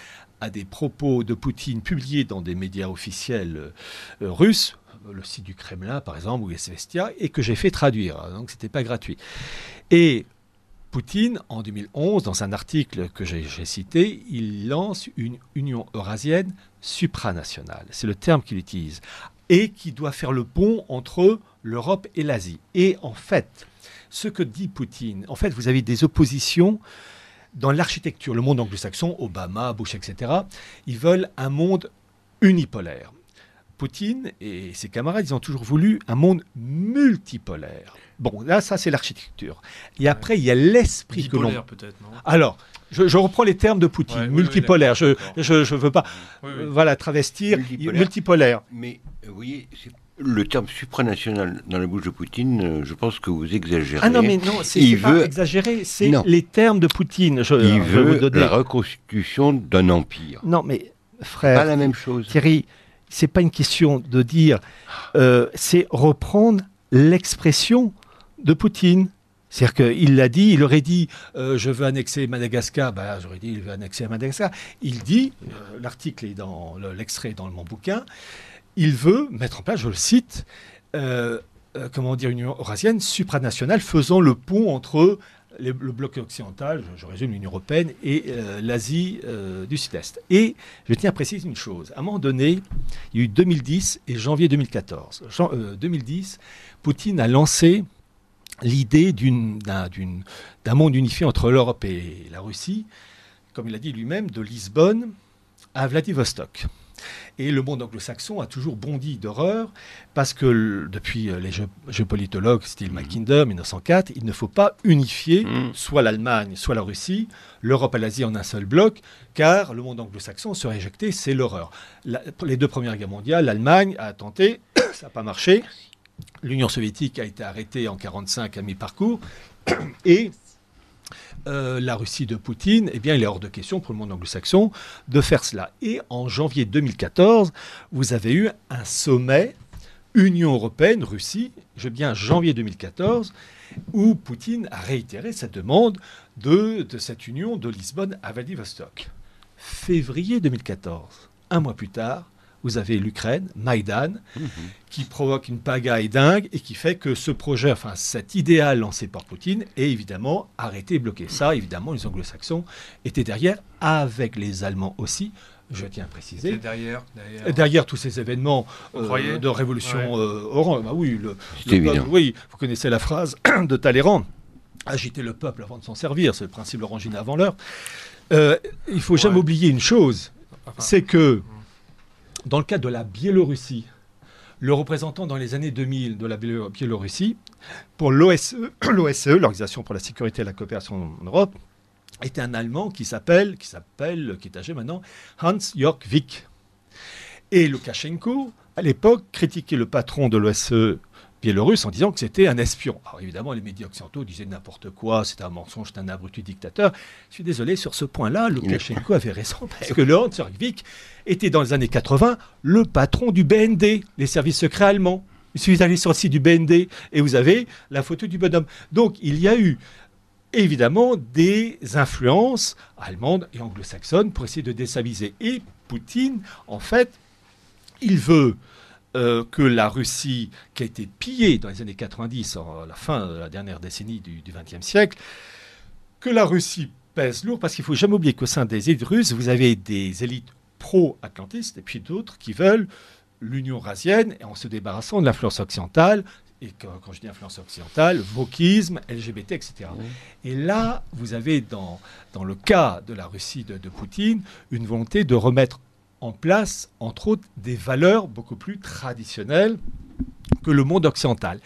à des propos de Poutine publiés dans des médias officiels russes, le site du Kremlin par exemple, ou Izvestia, et que j'ai fait traduire. Donc c'était pas gratuit. Et Poutine, en 2011, dans un article que j'ai cité, il lance une Union eurasienne supranationale. C'est le terme qu'il utilise. Et qui doit faire le pont entre l'Europe et l'Asie. Et en fait, ce que dit Poutine, en fait, vous avez des oppositions dans l'architecture. Le monde anglo-saxon, Obama, Bush, etc., ils veulent un monde unipolaire. Poutine et ses camarades, ils ont toujours voulu un monde multipolaire. Bon, là, ça, c'est l'architecture. Et après, il y a l'esprit que l'on...
Bipolaire, peut-être, non ?
Alors, je reprends les termes de Poutine. Multipolaire. Je ne veux pas voilà, travestir. Multipolaire.
Mais, vous voyez, le terme supranational dans la bouche de Poutine, je pense que vous exagérez.
Ah non, mais non, c'est pas exagéré. C'est les termes de Poutine.
Il veut la reconstitution d'un empire.
Non, mais frère...
Pas la même chose.
Thierry, c'est pas une question de dire... c'est reprendre l'expression de Poutine. C'est-à-dire qu'il l'a dit, il aurait dit je veux annexer Madagascar, j'aurais dit il veut annexer Madagascar. Il dit, l'article est dans l'extrait dans mon bouquin, il veut mettre en place, je le cite, une Union eurasienne supranationale faisant le pont entre le bloc occidental, je résume l'Union européenne, et l'Asie du Sud-Est. Et je tiens à préciser une chose. À un moment donné, il y a eu 2010 et janvier 2014. 2010, Poutine a lancé l'idée d'un monde unifié entre l'Europe et la Russie, comme il a dit lui-même, de Lisbonne à Vladivostok. Et le monde anglo-saxon a toujours bondi d'horreur parce que depuis les géopolitologues style Mackinder, 1904, il ne faut pas unifier soit l'Allemagne, soit la Russie, l'Europe et l'Asie en un seul bloc, car le monde anglo-saxon serait éjecté, c'est l'horreur. Les deux premières guerres mondiales, l'Allemagne a tenté, ça n'a pas marché. L'Union soviétique a été arrêtée en 1945 à mi-parcours. Et la Russie de Poutine, il est hors de question pour le monde anglo-saxon de faire cela. Et en janvier 2014, vous avez eu un sommet Union européenne-Russie, janvier 2014, où Poutine a réitéré sa demande de cette union de Lisbonne à Vladivostok. Février 2014, un mois plus tard, vous avez l'Ukraine, Maïdan, qui provoque une pagaille dingue et qui fait que ce projet, cet idéal lancé par Poutine, est évidemment arrêté et bloqué. Ça, évidemment, les Anglo-Saxons étaient derrière, avec les Allemands aussi, je tiens à préciser. Derrière tous ces événements de révolution orange. Oui, oui, vous connaissez la phrase de Talleyrand, agiter le peuple avant de s'en servir, c'est le principe l'orangine avant l'heure. Il ne faut jamais oublier une chose, c'est que dans le cas de la Biélorussie, le représentant dans les années 2000 de la Biélorussie, pour l'OSCE, l'Organisation pour la sécurité et la coopération en Europe, était un Allemand qui est âgé maintenant, Hans-Jörg Wick. Et Loukachenko, à l'époque, critiquait le patron de l'OSCE biélorusse en disant que c'était un espion. Alors évidemment, les médias occidentaux disaient n'importe quoi, c'était un mensonge, c'était un abruti dictateur. Je suis désolé, sur ce point-là, Loukachenko avait raison, parce que Hans-Jörg Wick était dans les années 80 le patron du BND, les services secrets allemands. Il suffit d'aller sur le site du BND et vous avez la photo du bonhomme. Donc il y a eu évidemment des influences allemandes et anglo-saxonnes pour essayer de déstabiliser. Et Poutine, en fait, il veut que la Russie, qui a été pillée dans les années 90, à la fin de la dernière décennie du XXe siècle, que la Russie pèse lourd, parce qu'il ne faut jamais oublier qu'au sein des élites russes, vous avez des élites pro-atlantistes et puis d'autres qui veulent l'Union eurasienne et en se débarrassant de l'influence occidentale. Et quand je dis influence occidentale, wokisme, LGBT, etc. Et là, vous avez dans le cas de la Russie de Poutine une volonté de remettre en place, entre autres, des valeurs beaucoup plus traditionnelles que le monde occidental.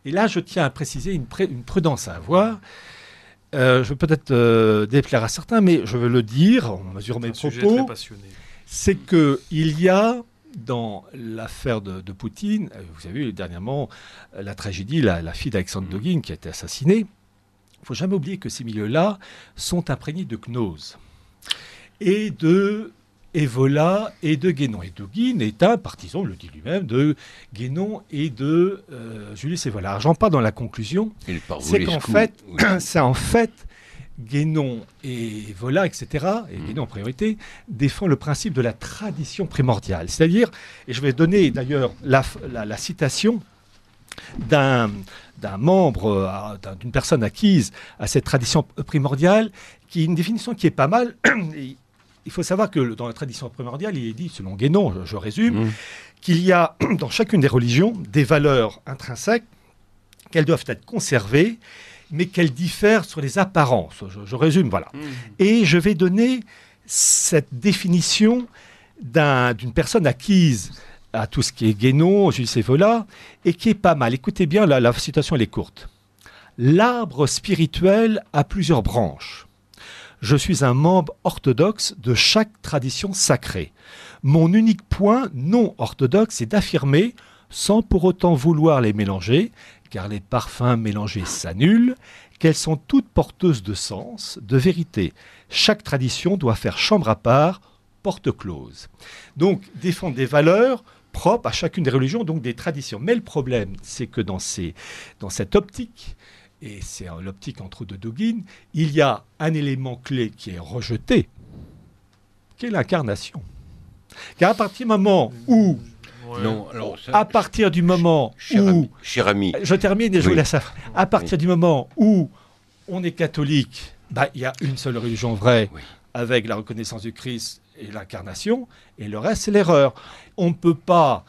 Et là, je tiens à préciser une prudence à avoir. Je vais peut-être déplaire à certains, mais je veux le dire, on mesure mes
C'est un sujet
propos,
très passionné.
c'est qu'il y a dans l'affaire de Poutine, vous avez vu dernièrement la tragédie, la fille d'Alexandre Dugin qui a été assassinée. Il ne faut jamais oublier que ces milieux-là sont imprégnés de gnose et de Evola et de Guénon. Et Dugin est un partisan, le dit lui-même, de Guénon et de Julius Evola. Alors, j'en parle dans la conclusion. C'est qu'en fait, Guénon et Evola, etc., et Guénon en priorité, défend le principe de la tradition primordiale. C'est-à-dire, et je vais donner d'ailleurs la citation d'un membre, d'une personne acquise à cette tradition primordiale, qui est une définition qui est pas mal. Il faut savoir que dans la tradition primordiale, il est dit, selon Guénon, je résume, qu'il y a dans chacune des religions des valeurs intrinsèques qu'elles doivent être conservées, mais qu'elles diffèrent sur les apparences. Je résume, voilà. Et je vais donner cette définition d'une personne acquise à tout ce qui est Guénon, Julius Evola, et qui est pas mal. Écoutez bien, la citation, elle est courte. « L'arbre spirituel a plusieurs branches. Je suis un membre orthodoxe de chaque tradition sacrée. Mon unique point non orthodoxe est d'affirmer, sans pour autant vouloir les mélanger, car les parfums mélangés s'annulent, qu'elles sont toutes porteuses de sens, de vérité. Chaque tradition doit faire chambre à part, porte close. » Donc, défendre des valeurs propres à chacune des religions, donc des traditions. Mais le problème, c'est que dans cette optique, et c'est l'optique entre autres de Dugin, il y a un élément clé qui est rejeté, qui est l'incarnation. Car à partir du moment où...
Non, alors ça,
à partir du moment où...
Cher ami.
Je termine et je vous laisse. À partir du moment où on est catholique, il y a une seule religion vraie, avec la reconnaissance du Christ et l'incarnation, et le reste, c'est l'erreur. On ne peut pas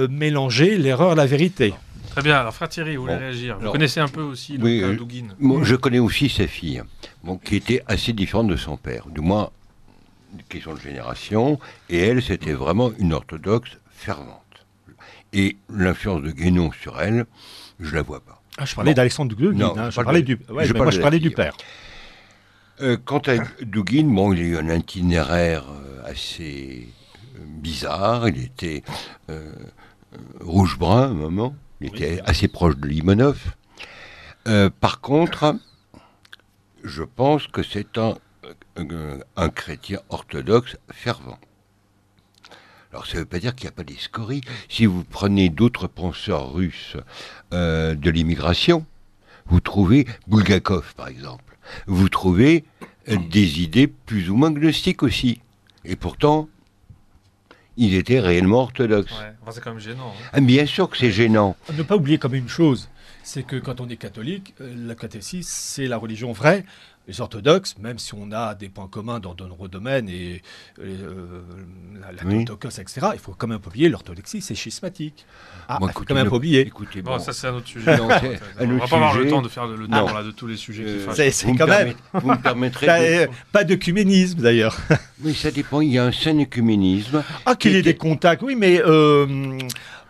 mélanger l'erreur et la vérité.
Très bien. Alors, frère Thierry, vous voulez réagir? Vous connaissez un peu aussi le cas Dugin.
Moi, je connais aussi sa fille, qui était assez différente de son père. Du moins, une question de génération. Et elle, c'était vraiment une orthodoxe fervente. Et l'influence de Guénon sur elle, je la vois pas.
Je parlais d'Alexandre Dugin. Je parlais du père.
Quant à Dugin, il a eu un itinéraire assez bizarre. Il était rouge-brun à un moment. Il était assez proche de Limonov. Par contre, je pense que c'est un chrétien orthodoxe fervent. Alors, ça ne veut pas dire qu'il n'y a pas des scories. Si vous prenez d'autres penseurs russes de l'immigration, vous trouvez Bulgakov, par exemple. Vous trouvez des idées plus ou moins gnostiques aussi. Et pourtant, il était réellement orthodoxe.
Ouais. Enfin, c'est quand même gênant.
Bien sûr que c'est gênant.
Ne pas oublier comme une chose, c'est que quand on est catholique, la catéchisme, c'est la religion vraie. Les orthodoxes, même si on a des points communs dans de nombreux domaines, et la théotokos, etc., il faut quand même pas oublier l'orthodoxie, c'est schismatique. Il faut quand même pas oublier.
Écoutez,
bon, ça c'est un autre sujet. On ne va pas avoir le temps de faire le tour de tous les sujets qui fâchent.
C'est quand même.
Vous me permettrez.
Pas d'œcuménisme d'ailleurs.
Oui, ça dépend. Il y a un sain œcuménisme.
Qu'il y ait des contacts, oui, mais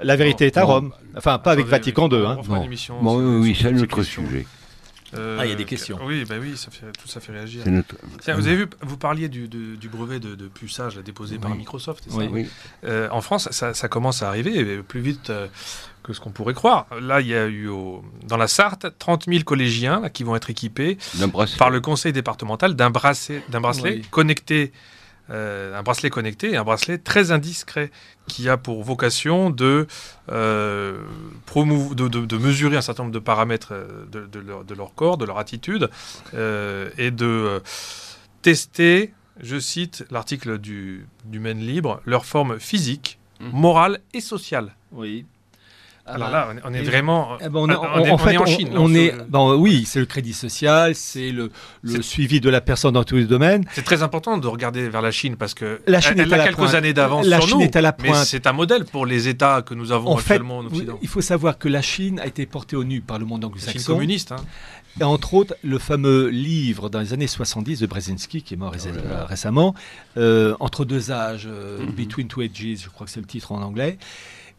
la vérité est à Rome. Enfin, pas avec Vatican II.
Oui, c'est un autre sujet.
Il y a des questions.
Oui, ça fait réagir. Tiens, vous avez vu, vous parliez du brevet de puçage déposé par Microsoft, c'est ça?
Oui.
En France, ça commence à arriver plus vite que ce qu'on pourrait croire. Là, il y a eu dans la Sarthe 30 000 collégiens qui vont être équipés par le conseil départemental d'un bracelet connecté. Un bracelet connecté et un bracelet très indiscret qui a pour vocation de mesurer un certain nombre de paramètres de leur corps, de leur attitude et de tester, je cite l'article du Maine Libre, leur forme physique, morale et sociale.
Oui.
Alors là, on est vraiment...
on est en Chine. Oui, c'est le crédit social, c'est le suivi de la personne dans tous les domaines.
C'est très important de regarder vers la Chine parce que
la Chine
elle a quelques années d'avance sur
Chine
nous,
est à la pointe.
Mais c'est un modèle pour les États que nous avons actuellement en Occident.
Il faut savoir que la Chine a été portée au nu par le monde anglo-saxon.
Chine communiste.
Et entre autres, le fameux livre dans les années 70 de Brzezinski, qui est mort récemment, Entre deux âges, Between Two Ages, je crois que c'est le titre en anglais.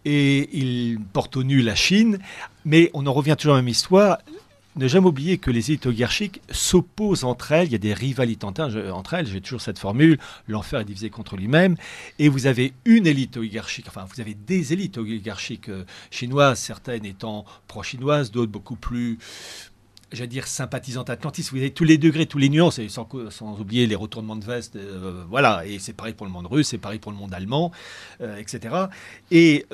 et il porte au nu la Chine. Mais on en revient toujours à la même histoire. Ne jamais oublier que les élites oligarchiques s'opposent entre elles. Il y a des rivalités entre elles. J'ai toujours cette formule, l'enfer est divisé contre lui-même. Et vous avez une élite oligarchique, enfin vous avez des élites oligarchiques chinoises, certaines étant pro-chinoises, d'autres beaucoup plus, j'allais dire, sympathisantes atlantistes. Vous avez tous les degrés, tous les nuances, et sans oublier les retournements de veste. Voilà, et c'est pareil pour le monde russe, c'est pareil pour le monde allemand, etc. Et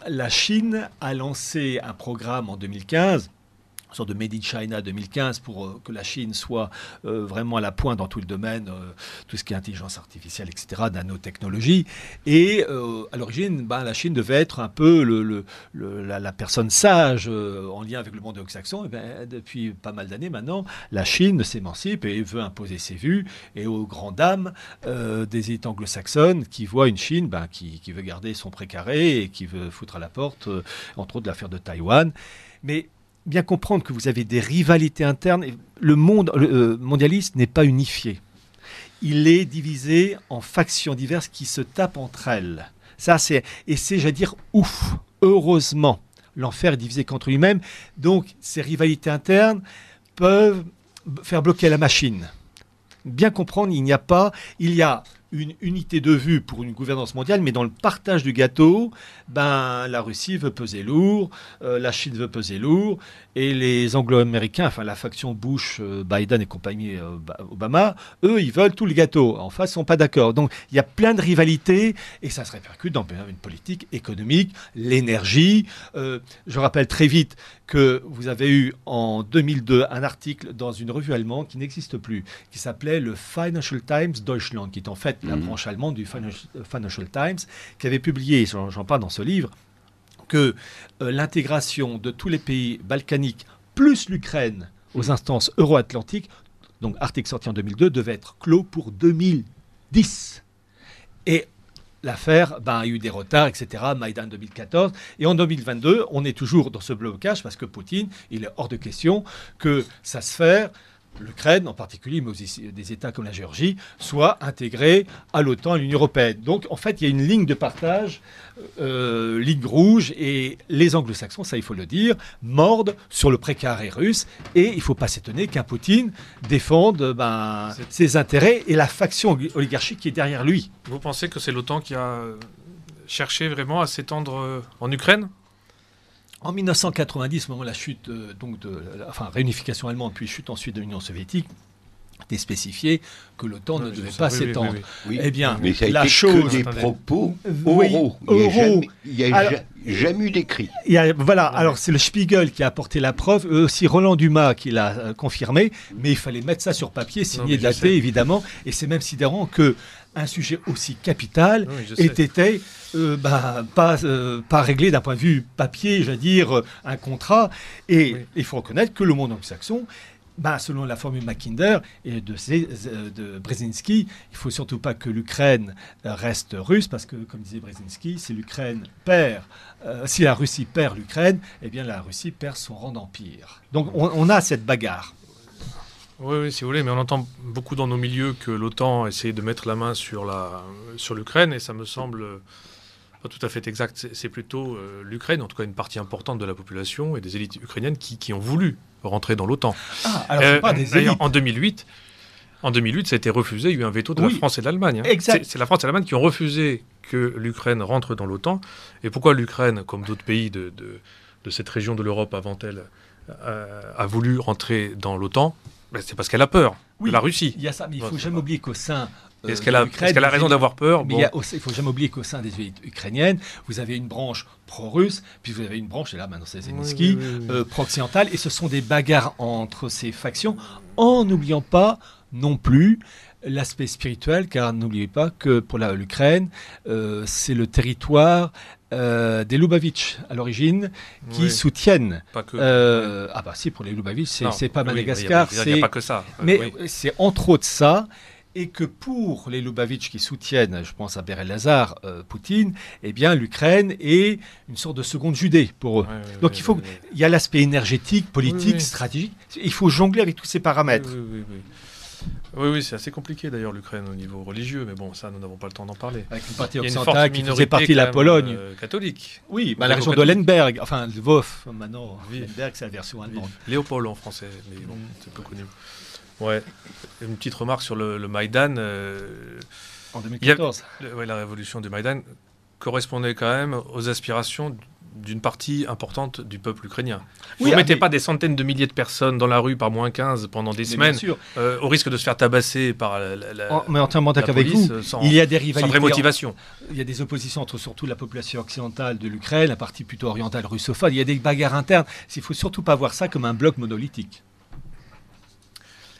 la Chine a lancé un programme en 2015, une sorte de Made in China 2015 pour que la Chine soit vraiment à la pointe dans tout le domaine, tout ce qui est intelligence artificielle, etc., nanotechnologie. Et à l'origine, la Chine devait être un peu la personne sage en lien avec le monde anglo-saxon. Et depuis pas mal d'années maintenant, la Chine s'émancipe et veut imposer ses vues. Et aux grandes dames des élites anglo-saxonnes qui voient une Chine qui veut garder son précaré et qui veut foutre à la porte, entre autres, l'affaire de Taïwan. Mais bien comprendre que vous avez des rivalités internes. Le monde mondialiste n'est pas unifié. Il est divisé en factions diverses qui se tapent entre elles. J'allais dire, ouf, heureusement, l'enfer est divisé contre lui-même. Donc, ces rivalités internes peuvent faire bloquer la machine. Bien comprendre, il y a une unité de vue pour une gouvernance mondiale, mais dans le partage du gâteau, la Russie veut peser lourd, la Chine veut peser lourd, et les Anglo-Américains, enfin la faction Bush, Biden et compagnie, Obama, eux, ils veulent tout le gâteau. En face, ils ne sont pas d'accord. Donc, il y a plein de rivalités, et ça se répercute dans une politique économique, l'énergie. Je rappelle très vite que vous avez eu en 2002 un article dans une revue allemande qui n'existe plus, qui s'appelait le Financial Times Deutschland, qui est en fait la branche allemande du Financial Times, qui avait publié, j'en parle dans ce livre, que l'intégration de tous les pays balkaniques plus l'Ukraine aux instances euro-atlantiques, donc article sorti en 2002, devait être clos pour 2010. Et l'affaire a eu des retards, etc. Maïdan 2014. Et en 2022, on est toujours dans ce blocage parce que Poutine, il est hors de question que ça se fasse. L'Ukraine en particulier, mais aussi des États comme la Géorgie, soient intégrés à l'OTAN, à l'Union européenne. Donc, en fait, il y a une ligne de partage, ligne rouge, et les anglo-saxons, ça il faut le dire, mordent sur le précaré russe, et il ne faut pas s'étonner qu'un Poutine défende ses intérêts et la faction oligarchique qui est derrière lui.
Vous pensez que c'est l'OTAN qui a cherché vraiment à s'étendre en Ukraine ?
En 1990, au moment de la chute, réunification allemande, puis chute ensuite de l'Union soviétique, était spécifié que l'OTAN ne devait pas s'étendre.
Oui.
Eh bien,
mais ça a
la
été
chose...
que des propos
Oui,
oraux. Il n'y a jamais eu d'écrit.
Alors c'est le Spiegel qui a apporté la preuve, aussi Roland Dumas qui l'a confirmé, mais il fallait mettre ça sur papier, signé, daté, évidemment, et c'est même sidérant que un sujet aussi capital était pas réglé d'un point de vue papier, j'allais dire, un contrat. Et il faut reconnaître que le monde anglo-saxon, selon la formule Mackinder et de Brzezinski, il ne faut surtout pas que l'Ukraine reste russe, parce que, comme disait Brzezinski, si l'Ukraine perd, si la Russie perd l'Ukraine, eh bien la Russie perd son rang d'empire. Donc on a cette bagarre.
Oui, si vous voulez, mais on entend beaucoup dans nos milieux que l'OTAN essaie de mettre la main sur l'Ukraine, et ça me semble pas tout à fait exact. C'est plutôt l'Ukraine, en tout cas une partie importante de la population et des élites ukrainiennes qui ont voulu rentrer dans l'OTAN.
Alors c'est pas des élites.
En 2008, ça a été refusé, il y a eu un veto de la France et de l'Allemagne.
Exact.
C'est la France et l'Allemagne qui ont refusé que l'Ukraine rentre dans l'OTAN. Et pourquoi l'Ukraine, comme d'autres pays de cette région de l'Europe avant-elle, a voulu rentrer dans l'OTAN ? C'est parce qu'elle a peur de la Russie.
Il y a ça, mais il ne faut jamais oublier qu'au sein
est-ce qu'elle a raison d'avoir peur ?
Il ne faut jamais oublier qu'au sein des élites ukrainiennes, vous avez une branche pro-russe, puis vous avez une branche, et là maintenant c'est Zelensky, pro-occidentale, et ce sont des bagarres entre ces factions, en n'oubliant pas non plus l'aspect spirituel, car n'oubliez pas que pour l'Ukraine, c'est le territoire des Lubavitch à l'origine qui soutiennent.
Pas que.
Si, pour les Lubavitch, c'est pas Madagascar.
Il n'y a pas que ça.
Mais c'est entre autres ça. Et que pour les Lubavitch qui soutiennent, je pense à Bérél-Lazare, Poutine, eh bien l'Ukraine est une sorte de seconde Judée pour eux. Donc il y a l'aspect énergétique, politique, stratégique. Il faut jongler avec tous ces paramètres.
Oui, c'est assez compliqué d'ailleurs l'Ukraine au niveau religieux, mais bon, ça, nous n'avons pas le temps d'en parler.
Avec une partie
Il y a une
occidentale
forte
qui faisait
minorité
partie de la
quand même,
Pologne.
Catholique.
Oui, la région de Lemberg, enfin Lvov, maintenant.
Oui.
Lemberg, c'est la version allemande.
Léopold en français, mais bon, c'est peu connu. Ouais. Une petite remarque sur le Maïdan.
En 2014.
La révolution du Maïdan correspondait quand même aux aspirations d'une partie importante du peuple ukrainien. Vous ne mettez pas des centaines de milliers de personnes dans la rue par -15 pendant des semaines, au risque de se faire tabasser par
mais entièrement d'accord avec vous. Il y a des rivalités.
Sans vraie motivation.
Il y a des oppositions entre surtout la population occidentale de l'Ukraine, la partie plutôt orientale russophone. Il y a des bagarres internes. Il ne faut surtout pas voir ça comme un bloc monolithique.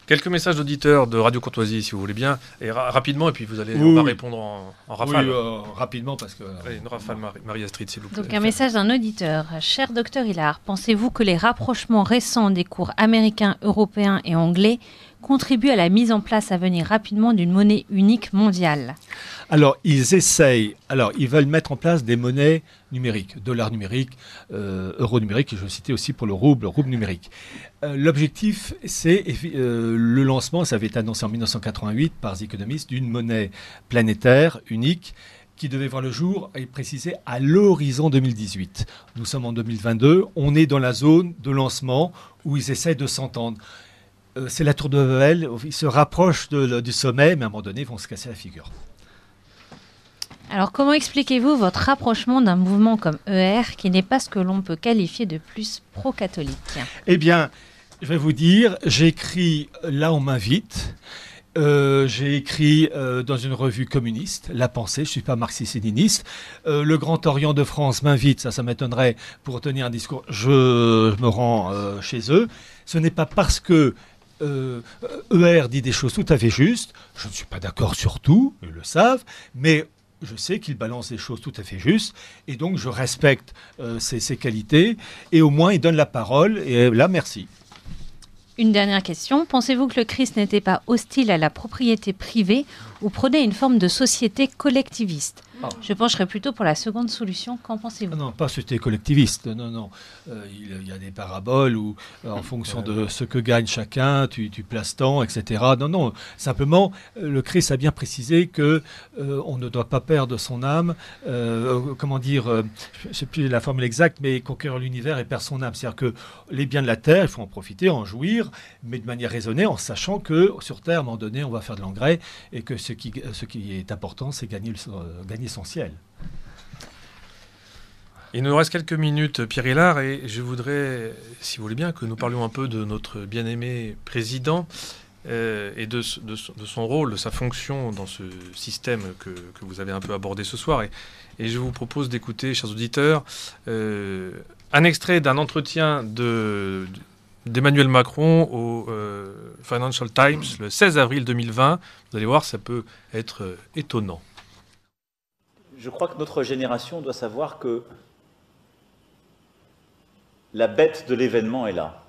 Quelques messages d'auditeurs de Radio Courtoisie, si vous voulez bien, et rapidement, et puis on va répondre en rafale.
Oui, rapidement, parce que...
Allez, une rafale, Marie-Astrid, s'il vous plaît.
Donc un message d'un auditeur. Cher docteur Hilard, pensez-vous que les rapprochements récents des cours américains, européens et anglais contribuent à la mise en place à venir rapidement d'une monnaie unique mondiale ?
Alors, ils veulent mettre en place des monnaies numériques, dollars numériques, euros numériques, et je vais citer aussi pour le rouble numérique. L'objectif, c'est le lancement, ça avait été annoncé en 1988 par The Economist, d'une monnaie planétaire unique qui devait voir le jour, et précisé, à l'horizon 2018. Nous sommes en 2022, on est dans la zone de lancement où ils essaient de s'entendre. C'est la tour de Babel, ils se rapprochent du sommet, mais à un moment donné, ils vont se casser la figure.
Alors, comment expliquez-vous votre rapprochement d'un mouvement comme ER qui n'est pas ce que l'on peut qualifier de plus pro-catholique ?
Eh bien, je vais vous dire, j'écris là on m'invite. J'ai écrit dans une revue communiste, La Pensée, je ne suis pas marxiste-léniniste. Le Grand Orient de France m'invite, ça m'étonnerait, pour tenir un discours. Je me rends chez eux. Ce n'est pas parce que ER dit des choses tout à fait justes. Je ne suis pas d'accord sur tout, ils le savent, mais je sais qu'il balance des choses tout à fait justes, et donc je respecte ses qualités, et au moins il donne la parole, et là, merci.
Une dernière question. Pensez-vous que le Christ n'était pas hostile à la propriété privée ou prônait une forme de société collectiviste ? Je pencherais plutôt pour la seconde solution. Qu'en pensez-vous ?
Non, pas société collectiviste. Non. Il y a des paraboles où, en fonction de ce que gagne chacun, tu places tant, etc. Non. Simplement, le Christ a bien précisé que on ne doit pas perdre son âme. Je ne sais plus la formule exacte, mais conquérir l'univers et perdre son âme. C'est-à-dire que les biens de la terre, il faut en profiter, en jouir, mais de manière raisonnée, en sachant que sur terre, à un moment donné, on va faire de l'engrais et que ce qui est important, c'est gagner son ciel.
Il nous reste quelques minutes, Pierre Hilard, et je voudrais, si vous voulez bien, que nous parlions un peu de notre bien-aimé président et de son rôle, de sa fonction dans ce système que vous avez un peu abordé ce soir. Et je vous propose d'écouter, chers auditeurs, un extrait d'un entretien d'Emmanuel Macron au Financial Times le 16 avril 2020. Vous allez voir, ça peut être étonnant.
Je crois que notre génération doit savoir que la bête de l'événement est là.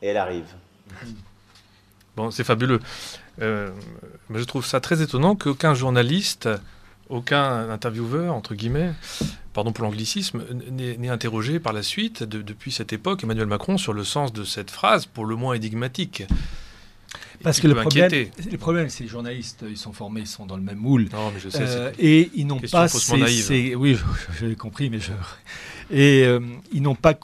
Et elle arrive.
Bon, c'est fabuleux. Mais je trouve ça très étonnant qu'aucun journaliste, aucun intervieweur, entre guillemets, pardon pour l'anglicisme, n'ait interrogé par la suite, depuis cette époque, Emmanuel Macron sur le sens de cette phrase, pour le moins énigmatique.
Parce que le problème, c'est les journalistes, ils sont formés, ils sont dans le même moule.
Non, mais je sais.
Et ils n'ont pas oui, je l'ai compris, mais ils n'ont pas,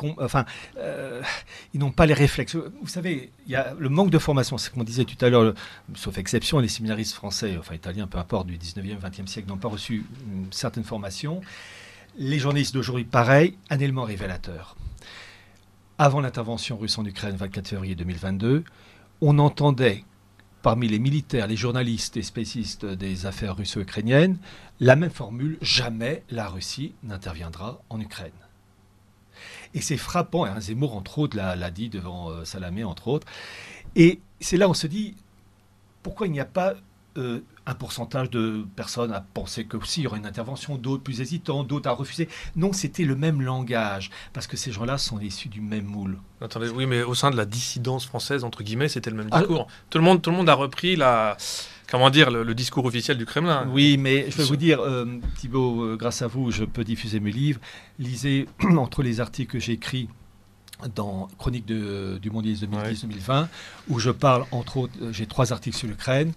ils n'ont pas les réflexes. Vous savez, il y a le manque de formation. C'est comme on disait tout à l'heure, sauf exception, les séminaristes français, enfin italiens, peu importe, du 19e, 20e siècle, n'ont pas reçu une certaine formation. Les journalistes d'aujourd'hui, pareil, un élément révélateur. Avant l'intervention russe en Ukraine, 24 février 2022, on entendait parmi les militaires, les journalistes et spécialistes des affaires russo-ukrainiennes la même formule: jamais la Russie n'interviendra en Ukraine. Et c'est frappant, hein, Zemmour entre autres l'a dit devant Salamé entre autres, et c'est là où on se dit pourquoi il n'y a pas un pourcentage de personnes à penser que s'il y aura une intervention, d'autres plus hésitants, d'autres à refuser. Non, c'était le même langage, parce que ces gens-là sont issus du même moule.
Attendez, oui, mais au sein de la dissidence française, entre guillemets, c'était le même discours. Tout le monde a repris le discours officiel du Kremlin.
Oui, mais je vais vous dire, Thibault, grâce à vous, je peux diffuser mes livres. Lisez entre les articles que j'écris dans Chronique du mondialisme 2010-2020, où je parle, entre autres, j'ai 3 articles sur l'Ukraine,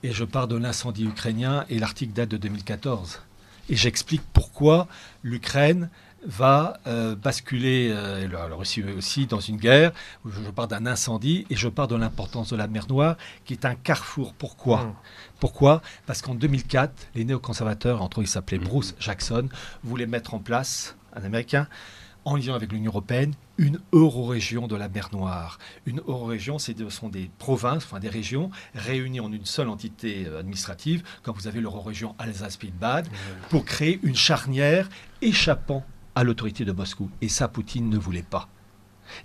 et je parle de l'incendie ukrainien, et l'article date de 2014. Et j'explique pourquoi l'Ukraine va basculer, la Russie aussi, dans une guerre. Je parle d'un incendie et je parle de l'importance de la mer Noire, qui est un carrefour. Pourquoi ? Pourquoi ? Parce qu'en 2004, les néoconservateurs, entre eux, ils s'appelaient Bruce Jackson, voulaient mettre en place, un Américain, en liaison avec l'Union européenne, une eurorégion de la mer Noire. Une eurorégion, ce sont des provinces, enfin des régions, réunies en une seule entité administrative, comme vous avez l'eurorégion Alsace-Pays-de-Bade, pour créer une charnière échappant à l'autorité de Moscou. Et ça, Poutine ne voulait pas.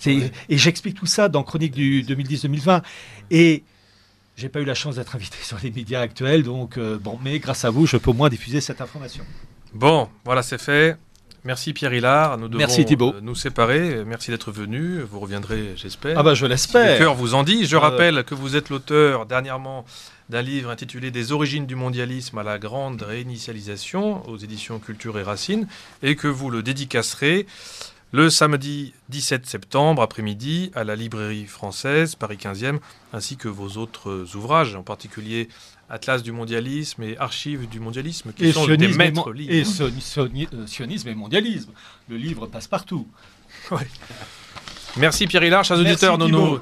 Et j'explique tout ça dans Chronique du 2010-2020. Et j'ai pas eu la chance d'être invité sur les médias actuels, donc mais grâce à vous, je peux au moins diffuser cette information.
Bon, voilà, c'est fait. Merci Pierre Hilard. Nous devons
Merci Thibault.
Nous séparer. Merci d'être venu. Vous reviendrez, j'espère.
Ah bah je l'espère.
Si le cœur vous en dit. Je rappelle que vous êtes l'auteur dernièrement d'un livre intitulé Des origines du mondialisme à la grande réinitialisation aux éditions Culture et Racines, et que vous le dédicacerez le samedi 17 septembre après-midi à la Librairie Française, Paris 15e, ainsi que vos autres ouvrages, en particulier Atlas du mondialisme et Archives du mondialisme, qui sont des maîtres livres.
Et sionisme et mondialisme. Le livre passe partout.
Ouais. Merci Pierre Hilard, chers auditeurs. Nous